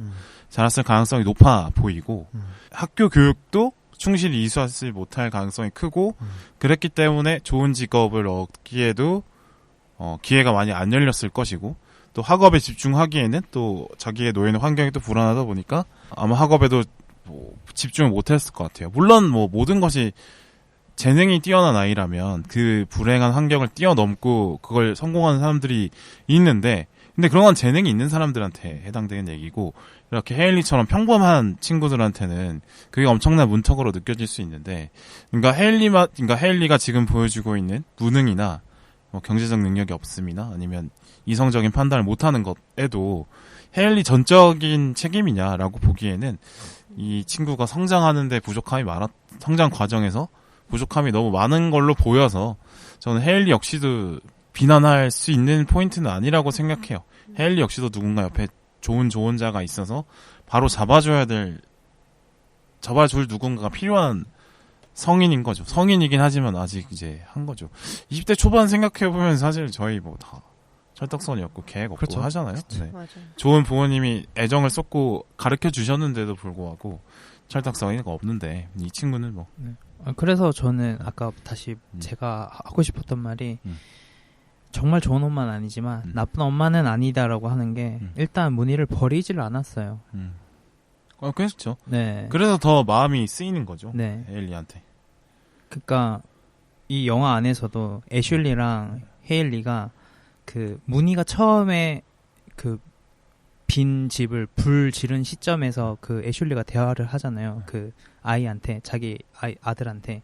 자랐을 가능성이 높아 보이고 학교 교육도 충실히 이수하지 못할 가능성이 크고 그랬기 때문에 좋은 직업을 얻기에도 기회가 많이 안 열렸을 것이고 또 학업에 집중하기에는 또 자기의 놓여있는 환경이 또 불안하다 보니까 아마 학업에도 집중을 못했을 것 같아요. 물론 모든 것이 재능이 뛰어난 아이라면 그 불행한 환경을 뛰어넘고 그걸 성공하는 사람들이 있는데 근데 그런 건 재능이 있는 사람들한테 해당되는 얘기고 이렇게 헤일리처럼 평범한 친구들한테는 그게 엄청난 문턱으로 느껴질 수 있는데 그러니까 헤일리가 지금 보여주고 있는 무능이나 경제적 능력이 없음이나 아니면 이성적인 판단을 못하는 것에도 헤일리 전적인 책임이냐라고 보기에는 이 친구가 성장하는데 성장 과정에서 부족함이 너무 많은 걸로 보여서 저는 헤일리 역시도 비난할 수 있는 포인트는 아니라고 생각해요. 헤일리 역시도 누군가 옆에 좋은 조언자가 있어서 바로 잡아줄 누군가가 필요한 성인인 거죠. 성인이긴 하지만 아직 이제 한 거죠. 20대 초반 생각해보면 사실 저희 다 철딱선이었고 계획 없고 그렇죠. 하잖아요. 네. 맞아요. 좋은 부모님이 애정을 쏟고 가르쳐 주셨는데도 불구하고 철딱선이가 없는데 이 친구는 네. 그래서 저는 아까 다시 제가 하고 싶었던 말이 정말 좋은 엄마는 아니지만 나쁜 엄마는 아니다라고 하는 게 일단 문희를 버리지를 않았어요. 그렇죠. 네. 그래서 더 마음이 쓰이는 거죠. 네. 헤일리한테. 그러니까 이 영화 안에서도 애슐리랑 헤일리가 그 문희가 처음에 그 빈 집을 불 지른 시점에서 그 애슐리가 대화를 하잖아요. 그 아이한테 자기 아들한테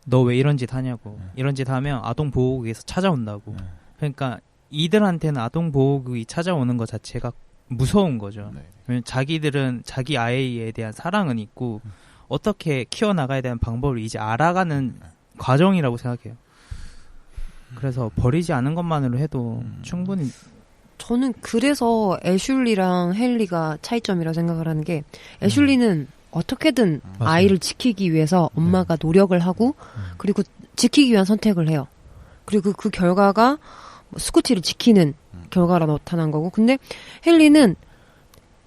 너 왜 이런 짓 하냐고. 이런 짓 하면 아동보호국에서 찾아온다고. 그러니까 이들한테는 아동보호국이 찾아오는 것 자체가 무서운 거죠. 왜냐면 자기들은 자기 아이에 대한 사랑은 있고 어떻게 키워나가야 되는 방법을 이제 알아가는 과정이라고 생각해요. 그래서 버리지 않은 것만으로 해도 충분히. 저는 그래서 애슐리랑 헤일리가 차이점이라고 생각을 하는 게 애슐리는 어떻게든 맞아요. 아이를 지키기 위해서 엄마가 노력을 하고 그리고 지키기 위한 선택을 해요. 그리고 그 결과가 스쿠티를 지키는 결과로 나타난 거고. 근데 헨리는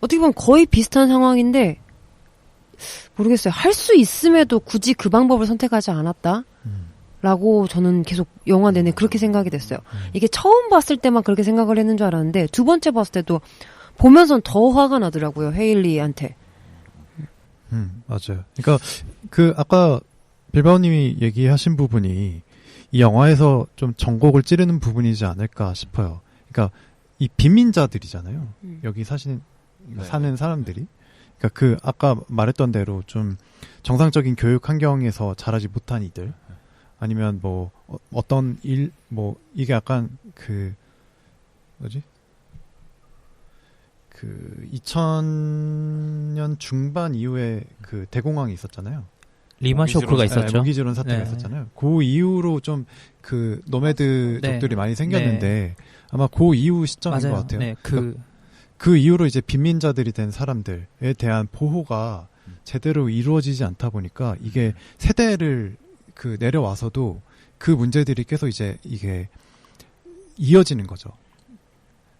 어떻게 보면 거의 비슷한 상황인데 모르겠어요. 할 수 있음에도 굳이 그 방법을 선택하지 않았다. 라고 저는 계속 영화 내내 그렇게 생각이 됐어요. 이게 처음 봤을 때만 그렇게 생각을 했는 줄 알았는데 두 번째 봤을 때도 보면선 더 화가 나더라고요. 헤일리한테. 맞아요. 그러니까 그 아까 빌바오님이 얘기하신 부분이 이 영화에서 좀 전곡을 찌르는 부분이지 않을까 싶어요. 그러니까 이 빈민자들이잖아요. 여기 사는 사람들이. 그러니까 그 아까 말했던 대로 좀 정상적인 교육 환경에서 자라지 못한 이들, 아니면 뭐 어떤 일, 뭐 이게 약간 그 뭐지? 그 2000년 중반 이후에 그 대공황이 있었잖아요. 리만 쇼크가 있었죠. 무기지론 사태가 있었잖아요. 그 이후로 좀 그 노매드족들이 많이 생겼는데 아마 그 이후 시점인 것 같아요. 네, 그 이후로 이제 빈민자들이 된 사람들에 대한 보호가 제대로 이루어지지 않다 보니까 이게 세대를 그 내려와서도 그 문제들이 계속 이제 이게 이어지는 거죠.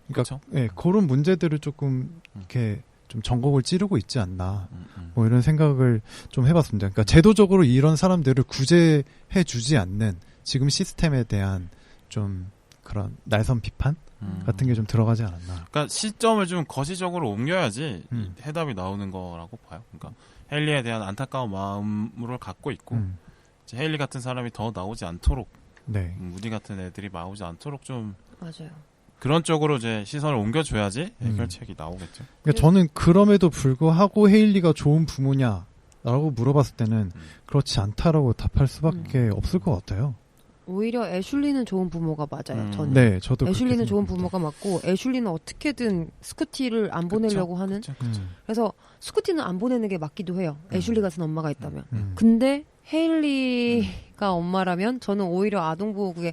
그러니까 예, 그런 문제들을 조금 이렇게 좀 전곡을 찌르고 있지 않나 뭐 이런 생각을 좀 해봤습니다. 그러니까 제도적으로 이런 사람들을 구제해 주지 않는 지금 시스템에 대한 좀 그런 날선 비판 같은 게 좀 들어가지 않았나. 그러니까 시점을 좀 거시적으로 옮겨야지 해답이 나오는 거라고 봐요. 그러니까 헨리에 대한 안타까운 마음을 갖고 있고 이제 헤일리 같은 사람이 더 나오지 않도록, 네. 무디 같은 애들이 나오지 않도록 좀 맞아요. 그런 쪽으로 이제 시선을 옮겨줘야지 해결책이 나오겠죠. 그러니까 저는 그럼에도 불구하고 헤일리가 좋은 부모냐라고 물어봤을 때는 그렇지 않다라고 답할 수밖에 없을 것 같아요. 오히려 애슐리는 좋은 부모가 맞아요. 저는. 네, 저도 애슐리는 좋은 부모가 맞고 애슐리는 어떻게든 스쿠티를 안 보내려고 하는. 그래서 스쿠티는 안 보내는 게 맞기도 해요. 애슐리 같은 엄마가 있다면. 근데 헤일리가 엄마라면 저는 오히려 아동보호구에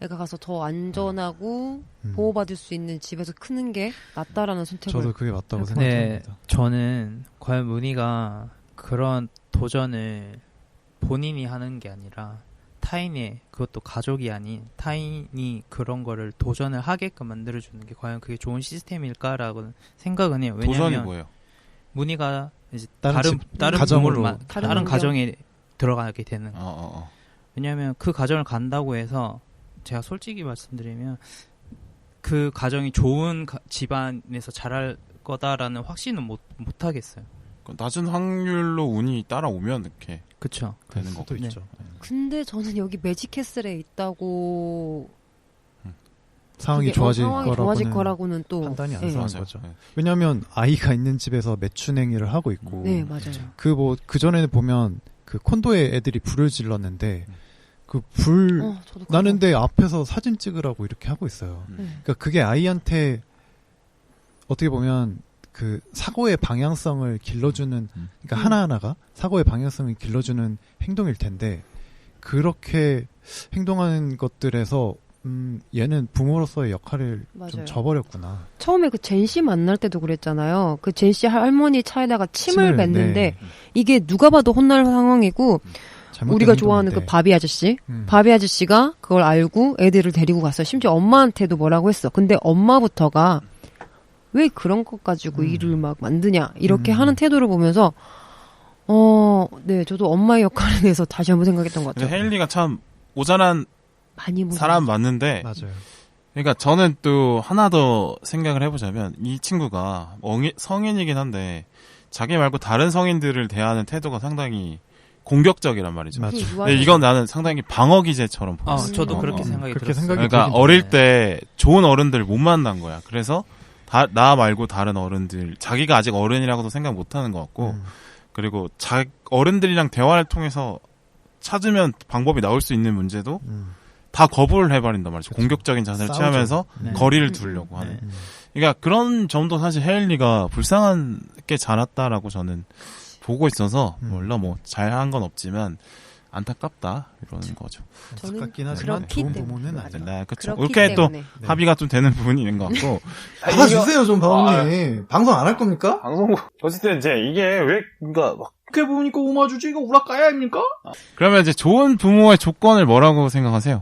애가 가서 더 안전하고 보호받을 수 있는 집에서 크는 게 낫다라는 선택을. 저도 그게 맞다고 네, 생각합니다. 저는 과연 문희가 그런 도전을 본인이 하는 게 아니라 타인의, 그것도 가족이 아닌 타인이 그런 거를 도전을 하게끔 만들어주는 게 과연 그게 좋은 시스템일까라고 생각은 해요. 도전이 왜냐하면 뭐예요? 문희가 이제 다른 다른 가정으로, 부모를 다른 가정에 들어가게 되는. 왜냐하면 그 가정을 간다고 해서 제가 솔직히 말씀드리면 그 가정이 좋은 집안에서 자랄 거다라는 확신은 못 하겠어요. 낮은 확률로 운이 따라오면 이렇게 그쵸. 되는 것도 있죠. 근데 저는 여기 매직캐슬에 있다고 상황이 좋아질 거라고는 또 판단이 안 네. 서는 거죠. 왜냐하면 아이가 있는 집에서 매춘 행위를 하고 있고, 네, 맞아요. 그 전에는 보면 그 콘도에 애들이 불을 질렀는데 그 불 나는데 앞에서 사진 찍으라고 이렇게 하고 있어요. 그러니까 그게 아이한테 어떻게 보면 그 사고의 방향성을 길러주는, 그러니까 하나하나가 사고의 방향성을 길러주는 행동일 텐데 그렇게 행동하는 것들에서 얘는 부모로서의 역할을 맞아요. 좀 저버렸구나. 처음에 그 젠씨 만날 때도 그랬잖아요. 그 젠씨 할머니 차에다가 침을 뱉는데 네. 이게 누가 봐도 혼날 상황이고 우리가 좋아하는 그 바비 아저씨, 바비 아저씨가 그걸 알고 애들을 데리고 갔어요. 심지어 엄마한테도 뭐라고 했어. 근데 엄마부터가 왜 그런 것 가지고 일을 막 만드냐 이렇게 하는 태도를 보면서 네, 저도 엄마의 역할에 대해서 다시 한번 생각했던 것 같아요. 헤일리가 참 모자란 사람 맞는데, 맞아요. 그러니까 저는 또 하나 더 생각을 해보자면 이 친구가 성인이긴 한데 자기 말고 다른 성인들을 대하는 태도가 상당히 공격적이란 말이죠. 맞죠. 근데 이건 나는 상당히 방어 기제처럼 보였어요. 저도 그렇게 생각이 그렇게 들었어요. 그러니까 어릴 때 좋은 어른들 못 만난 거야. 그래서 나 말고 다른 어른들, 자기가 아직 어른이라고도 생각 못 하는 것 같고, 그리고 어른들이랑 대화를 통해서 찾으면 방법이 나올 수 있는 문제도 다 거부를 해버린단 말이죠. 그쵸. 공격적인 자세를 싸우죠. 취하면서 거리를 두려고 하는. 그러니까 그런 점도 사실 헤일리가 불쌍하게 자랐다라고 저는 보고 있어서, 물론 뭐 잘한 건 없지만 안타깝다 이러는 그쵸. 거죠. 저는 안타깝긴 하지만 그렇기 좋은 때문에. 부모는 맞아. 아니에요. 네, 그렇죠. 그렇기 이렇게 또 때문에. 네. 합의가 좀 되는 부분이 있는 것 같고. 받아주세요 좀 바오님. 방송 안 할 겁니까? 방송 어쨌든 이제 이게 왜 그러니까 막 그렇게 보니까 오마주지 이거 우라카야 아닙니까? 그러면 이제 좋은 부모의 조건을 뭐라고 생각하세요?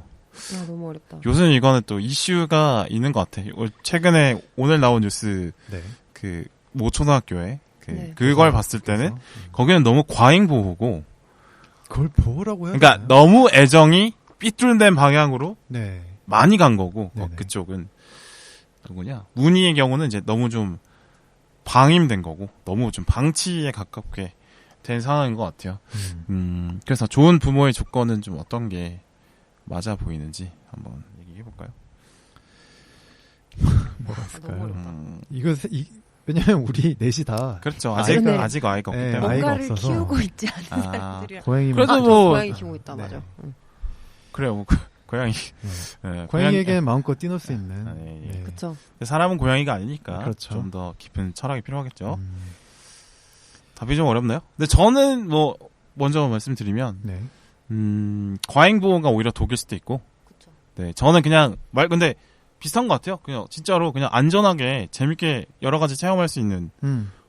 야, 너무 어렵다. 요즘 이거는 또 이슈가 있는 것 같아. 최근에 오늘 나온 뉴스 네. 그 모 초등학교에 네. 그걸 봤을 때는 그래서, 거기는 너무 과잉 보호고, 그걸 보호라고 해야 그러니까 되나요? 너무 애정이 삐뚤된 방향으로 네. 많이 간 거고, 네네. 그쪽은 누구냐? 문희의 경우는 이제 너무 좀 방임된 거고, 너무 좀 방치에 가깝게 된 상황인 것 같아요. 그래서 좋은 부모의 조건은 좀 어떤 게 맞아 보이는지 한번 얘기해 볼까요? 뭐가 있을까요? 어렵다. 이거 왜냐면 우리 넷이 다 그렇죠. 그러네. 아직 아이가 없기 네, 때문에. 아이가 뭔가를 없어서. 키우고 있지 않은 아, 사람들이라. 고양이만 그래도 아, 뭐- 고양이 키우고 있다, 네. 맞아. 응. 그래요. 뭐 고양이. 네, 고양이에게 마음껏 뛰놀 수 있는. 아, 네, 예. 네. 그쵸. 사람은 고양이가 아니니까 그렇죠. 좀 더 깊은 철학이 필요하겠죠. 음, 답이 좀 어렵나요? 근데 저는 뭐 먼저 말씀드리면 네. 과잉 보호가 오히려 독일 수도 있고. 그쵸. 네, 저는 그냥 근데 비슷한 것 같아요. 그냥 진짜로 그냥 안전하게 재밌게 여러 가지 체험할 수 있는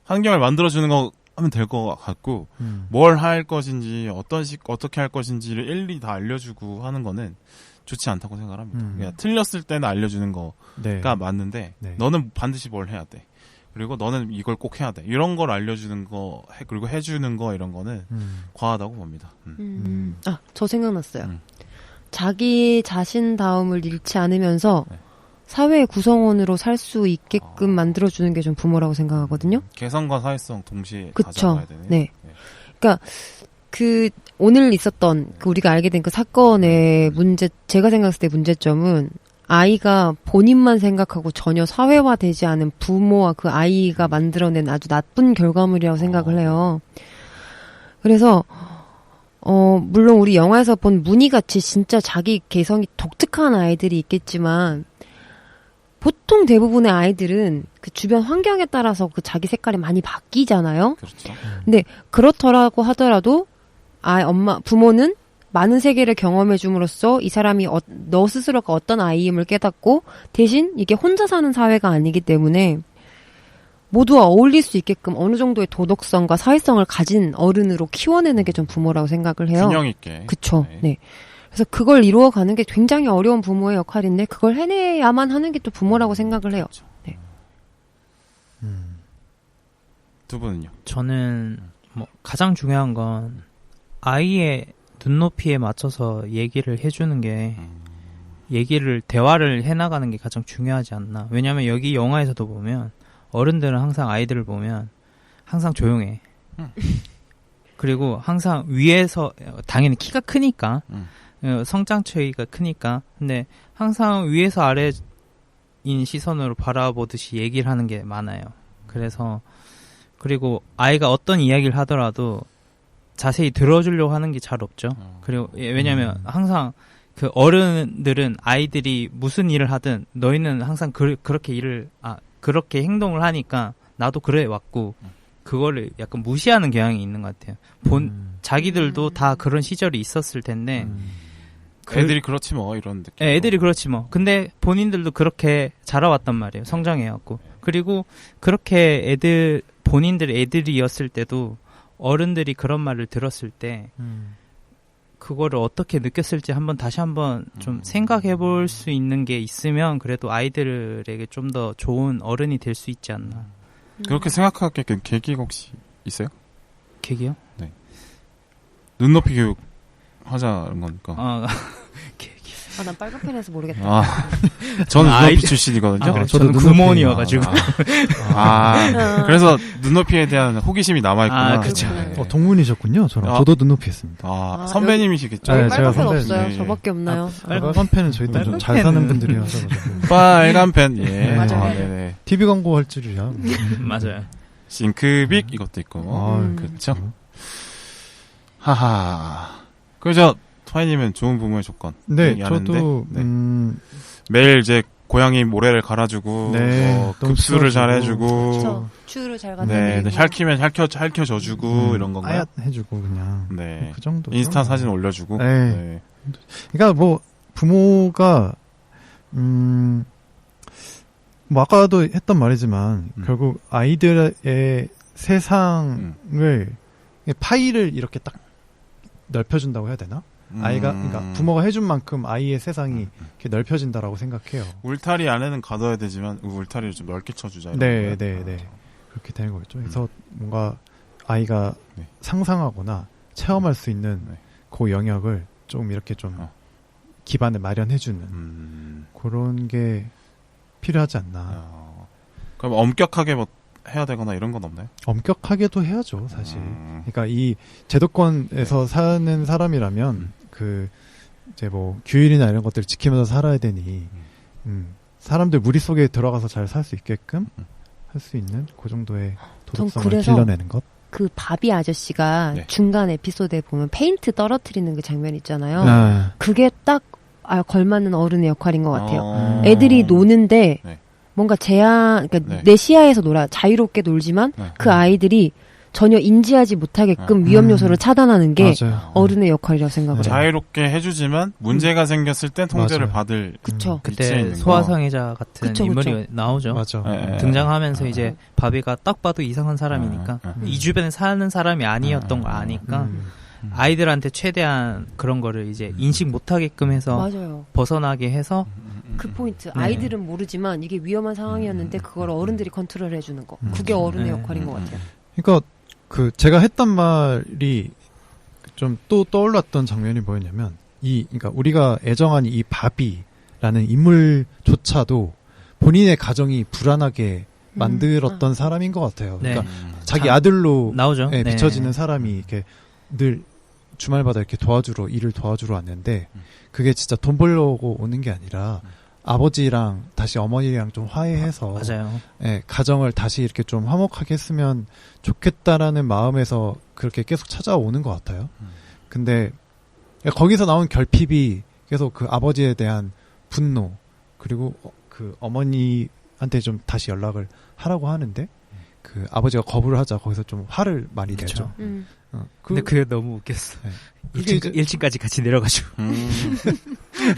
환경을 만들어주는 거 하면 될 것 같고, 뭘 할 것인지 어떻게 할 것인지를 일일이 다 알려주고 하는 거는 좋지 않다고 생각합니다. 그냥 틀렸을 때는 알려주는 거가 네. 맞는데, 네. 너는 반드시 뭘 해야 돼. 그리고 너는 이걸 꼭 해야 돼. 이런 걸 알려주는 거, 그리고 해주는 거 이런 거는 과하다고 봅니다. 아, 저 생각났어요. 음. 자기 자신다움을 잃지 않으면서 네. 사회의 구성원으로 살 수 있게끔 만들어주는 게 좀 부모라고 생각하거든요. 개성과 사회성 동시에 그쵸. 가져가야 되네. 네. 그러니까 오늘 있었던 우리가 알게 된 그 사건의 제가 생각했을 때 문제점은 아이가 본인만 생각하고 전혀 사회화되지 않은 부모와 그 아이가 만들어낸 아주 나쁜 결과물이라고 생각을 해요. 그래서 물론 우리 영화에서 본 문희같이 진짜 자기 개성이 독특한 아이들이 있겠지만 보통 대부분의 아이들은 그 주변 환경에 따라서 그 자기 색깔이 많이 바뀌잖아요. 그렇죠. 근데 그렇더라고 하더라도 부모는 많은 세계를 경험해 줌으로써 이 사람이 너 스스로가 어떤 아이임을 깨닫고 대신 이게 혼자 사는 사회가 아니기 때문에 모두와 어울릴 수 있게끔 어느 정도의 도덕성과 사회성을 가진 어른으로 키워내는 게 좀 부모라고 생각을 해요. 균형 있게. 그쵸. 네. 그래서 그걸 이루어가는 게 굉장히 어려운 부모의 역할인데 그걸 해내야만 하는 게 또 부모라고 생각을 해요. 네. 두 분은요? 저는 뭐 가장 중요한 건 아이의 눈높이에 맞춰서 얘기를 해주는 게 대화를 해나가는 게 가장 중요하지 않나. 왜냐면 여기 영화에서도 보면 어른들은 항상 아이들을 보면 항상 조용해. 그리고 항상 위에서 당연히 키가 크니까 성장 차이가 크니까 근데 항상 위에서 아래인 시선으로 바라보듯이 얘기를 하는 게 많아요. 그리고 아이가 어떤 이야기를 하더라도 자세히 들어주려고 하는 게 잘 없죠. 그리고 왜냐면 항상 그 어른들은 아이들이 무슨 일을 하든 너희는 항상 그렇게 행동을 하니까 나도 그래 왔고 그거를 약간 무시하는 경향이 있는 것 같아요. 자기들도 다 그런 시절이 있었을 텐데 애들이 그렇지 뭐 이런 느낌. 애들이 그렇지 뭐. 근데 본인들도 그렇게 자라왔단 말이에요. 성장해왔고. 그리고 그렇게 본인들이 애들이었을 때도 어른들이 그런 말을 들었을 때 그거를 어떻게 느꼈을지 다시 한번 좀 생각해 볼 수 있는 게 있으면 그래도 아이들에게 좀 더 좋은 어른이 될 수 있지 않나. 그렇게 생각하게 된 계기가 혹시 있어요? 계기요? 네. 눈높이 교육 하자는 거니까. 계기. 난 빨간펜에서 모르겠다. 저는 눈높이 아이들- 출신이거든요. 그래, 저도 저는 눈높이예요. 구몬이어가지고. 그래서 눈높이에 대한 호기심이 남아있구나. 그쵸. 동문이셨군요. 저랑. 저도 눈높이 했습니다. 선배님이시겠죠? 네, 빨간 제가 펜 선배- 없어요. 네. 저밖에 없나요? 빨간 펜은 저희도 좀 잘 사는 분들이어서. 빨간 펜, 예. 네. 맞아요. 네네. TV 광고 할 줄이야. 맞아요. 싱크빅 이것도 있고. 아, 그렇죠. 하하. 그죠? 토이님은 좋은 부모의 조건. 네, 얘기하는데, 저도, 네. 매일 이제 고양이 모래를 갈아주고 네, 뭐 너무 급수를 치워주고. 잘해주고 그쵸. 추를 잘 갖다 네, 드리고. 핥히면 핥혀줘주고 이런 건가요? 아얏 해주고 그냥 네. 그 정도. 인스타 사진 올려주고. 네. 네. 그러니까 뭐 부모가 뭐 아까도 했던 말이지만 결국 아이들의 세상을 파이를 이렇게 딱 넓혀준다고 해야 되나? 아이가 그러니까 부모가 해준 만큼 아이의 세상이 이렇게 넓혀진다라고 생각해요. 울타리 안에는 가둬야 되지만 울타리를 좀 넓게 쳐주자. 이런 네, 거예요? 네, 네. 그렇게 되는 거겠죠. 그래서 뭔가 아이가 네. 상상하거나 체험할 수 있는 네. 그 영역을 좀 이렇게 좀 기반을 마련해주는 그런 게 필요하지 않나. 그럼 엄격하게 뭐 해야 되거나 이런 건 없나요? 엄격하게도 해야죠, 사실. 그러니까 이 제도권에서 사는 사람이라면 그 이제 뭐 규율이나 이런 것들을 지키면서 살아야 되니 사람들 무리 속에 들어가서 잘 살 수 있게끔 할 수 있는 그 정도의 도덕성을 그래서 길러내는 것. 그 바비 아저씨가 네. 중간 에피소드에 보면 페인트 떨어뜨리는 그 장면 있잖아요. 아, 그게 딱 걸맞는 어른의 역할인 것 같아요. 어. 애들이 노는데 네. 뭔가 제한, 그러니까 네. 내 시야에서 자유롭게 놀지만 네. 그 아이들이 전혀 인지하지 못하게끔 아. 위험 요소를 차단하는 게 맞아요. 어른의 역할이라고 생각을 해요. 자유롭게 해주지만 문제가 생겼을 땐 통제를 맞아요. 받을 그쵸. 위치에 그때 있는 거. 소아성애자 같은 그쵸, 인물이 그쵸. 나오죠. 맞아. 네. 등장하면서 네. 이제 바비가 딱 봐도 이상한 사람이니까 이 주변에 사는 사람이 아니었던 거 아니까 아이들한테 최대한 그런 거를 이제 인식 못하게끔 해서 맞아요. 벗어나게 해서 그 포인트. 아이들은 모르지만 이게 위험한 상황이었는데 그걸 어른들이 컨트롤 해주는 거. 그게 어른의 네. 역할인 것 같아요. 그러니까 그 제가 했던 말이 좀 또 떠올랐던 장면이 뭐였냐면 그러니까 우리가 애정한 이 바비라는 인물조차도 본인의 가정이 불안하게 만들었던 사람인 것 같아요. 네. 그러니까 자기 아들로 나오죠. 네, 네. 비춰지는 사람이 이렇게 늘 주말마다 이렇게 일을 도와주러 왔는데 그게 진짜 돈 벌려고 오는 게 아니라 아버지랑 다시 어머니랑 좀 화해해서 맞아요. 예, 가정을 다시 이렇게 좀 화목하게 했으면 좋겠다라는 마음에서 그렇게 계속 찾아오는 것 같아요. 근데 거기서 나온 결핍이 계속 그 아버지에 대한 분노 그리고 그 어머니한테 좀 다시 연락을 하라고 하는데 그 아버지가 거부를 하자 거기서 좀 화를 많이 내죠. 근데 그게 너무 웃겼어. 네. 1층까지 같이 내려가지고.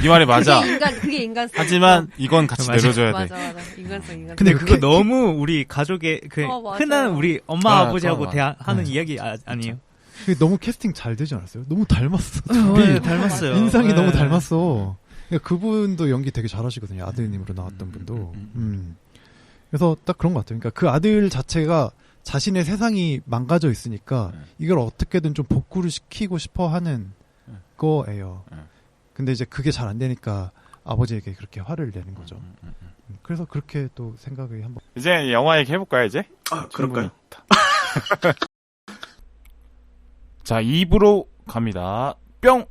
이 말이 맞아. 그게 인간성. 하지만 이건 같이 맞아. 내려줘야 돼. 맞아. 인간성. 근데 그 그거 캐- 너무 우리 가족의 그 맞아요. 흔한 우리 엄마 아버지하고 맞아. 하는 네. 이야기 아니에요? 그게 너무 캐스팅 잘 되지 않았어요? 너무 닮았어. 네, 닮았어요. 인상이 네. 너무 닮았어. 그러니까 그분도 연기 되게 잘하시거든요. 아드님으로 나왔던 분도. 그래서 딱 그런 것 같아요. 그러니까 그 아들 자체가 자신의 세상이 망가져 있으니까 이걸 어떻게든 좀 복구를 시키고 싶어 하는 거예요. 근데 이제 그게 잘 안 되니까 아버지에게 그렇게 화를 내는 거죠. 그래서 그렇게 또 생각이 한번. 이제 영화 얘기 해볼까요, 이제? 그럴까요? 자, 2부로 갑니다. 뿅!